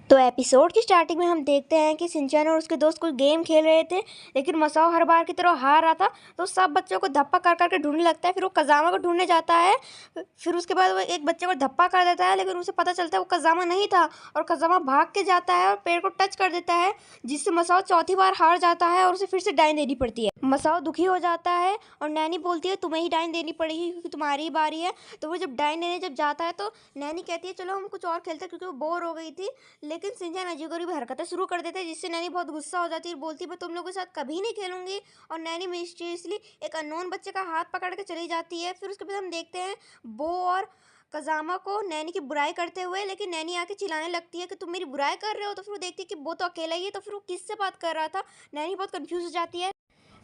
तो एपिसोड की स्टार्टिंग में हम देखते हैं कि शिनचैन और उसके दोस्त कुछ गेम खेल रहे थे, लेकिन मसाओ हर बार की तरह हार रहा था। तो सब बच्चों को धप्पा कर करके ढूंढने लगता है। फिर वो कज़ामा को ढूंढने जाता है। फिर उसके बाद वो एक बच्चे को धप्पा कर देता है, लेकिन उसे पता चलता है वो कज़ामा नहीं था। और कज़ामा भाग के जाता है और पेड़ को टच कर देता है, जिससे मसाओ चौथी बार हार जाता है और उसे फिर से डाइन देनी पड़ती है। मसाओ दुखी हो जाता है और नैनी बोलती है तुम्हें ही डाइन देनी पड़ेगी क्योंकि तुम्हारी ही बारी है। तो वो जब डाइन देने जाता है तो नैनी कहती है चलो हम कुछ और खेलते हैं, क्योंकि वो बोर हो गई थी। लेकिन शिनचैन अजीबोगरीब हरकतें शुरू कर देते हैं, जिससे नैनी बहुत गुस्सा हो जाती है और बोलती है मैं तुम लोगों के साथ कभी नहीं खेलूंगी। और नैनी मिस्टीरियसली एक अननोन बच्चे का हाथ पकड़ के चली जाती है। फिर उसके बाद हम देखते हैं बो और कज़ामा को नैनी की बुराई करते हुए, लेकिन नैनी आके चिल्लाने लगती है कि तुम मेरी बुराई कर रहे हो। तो फिर वो देखती है कि वो तो अकेला ही है, तो फिर वो किससे बात कर रहा था। नैनी बहुत कंफ्यूज हो जाती है।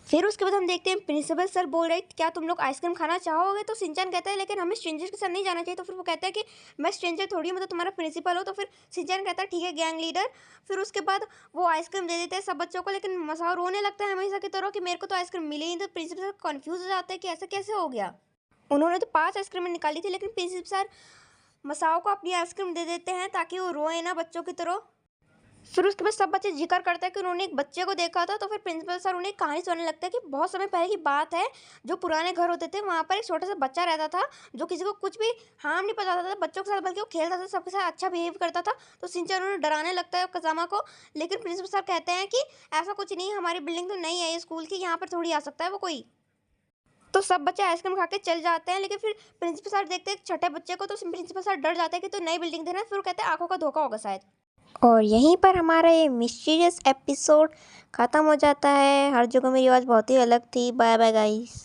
फिर उसके बाद हम देखते हैं प्रिंसिपल सर बोल रहे हैं क्या तुम लोग आइसक्रीम खाना चाहोगे। तो शिनचैन कहता है लेकिन हमें स्ट्रेंजर के साथ नहीं जाना चाहिए। तो फिर वो कहता है कि मैं स्ट्रेंजर थोड़ी हूँ, मैं तो तुम्हारा प्रिंसिपल हो। तो फिर शिनचैन कहता है ठीक है गैंग लीडर। फिर उसके बाद वो आइसक्रीम दे देते हैं सब बच्चों को, लेकिन मसाओ रोने लगता है हमेशा की तरह कि मेरे को तो आइसक्रीम मिली नहीं। तो प्रिंसिपल सर कन्फ्यूज हो जाते हैं कि ऐसा कैसे हो गया। उन्होंने तो 5 आइसक्रीम निकाली थी, लेकिन प्रिंसिपल सर मसाओ को अपनी आइसक्रीम दे देते हैं ताकि वो रोए ना बच्चों की तरह। फिर उसके बाद सब बच्चे जिक्र करते हैं कि उन्होंने एक बच्चे को देखा था। तो फिर प्रिंसिपल सर उन्हें एक कहानी सुनाने लगता है कि बहुत समय पहले की बात है, जो पुराने घर होते थे वहाँ पर एक छोटा सा बच्चा रहता था, जो किसी को कुछ भी हार्म नहीं पहुंचाता था बच्चों के साथ, बल्कि वो खेलता था सबके साथ अच्छा बिहेव करता था। तो शिनचैन उन्हें डराने लगता है कज़ामा को, लेकिन प्रिंसिपल सर कहते हैं कि ऐसा कुछ नहीं है, हमारी बिल्डिंग तो नहीं है ये स्कूल की, यहाँ पर थोड़ी आ सकता है वो कोई। तो सब बच्चे आइसक्रीम खा के चल जाते हैं, लेकिन फिर प्रिंसिपल सर देखते हैं एक छठे बच्चे को। तो प्रिंसिपल सर डर जाते हैं कि तो नई बिल्डिंग देना। फिर वो कहते हैं आंखों का धोखा होगा शायद। और यहीं पर हमारा ये मिस्टीरियस एपिसोड ख़त्म हो जाता है। हर जगह मेरी आवाज़ बहुत ही अलग थी। Bye bye guys.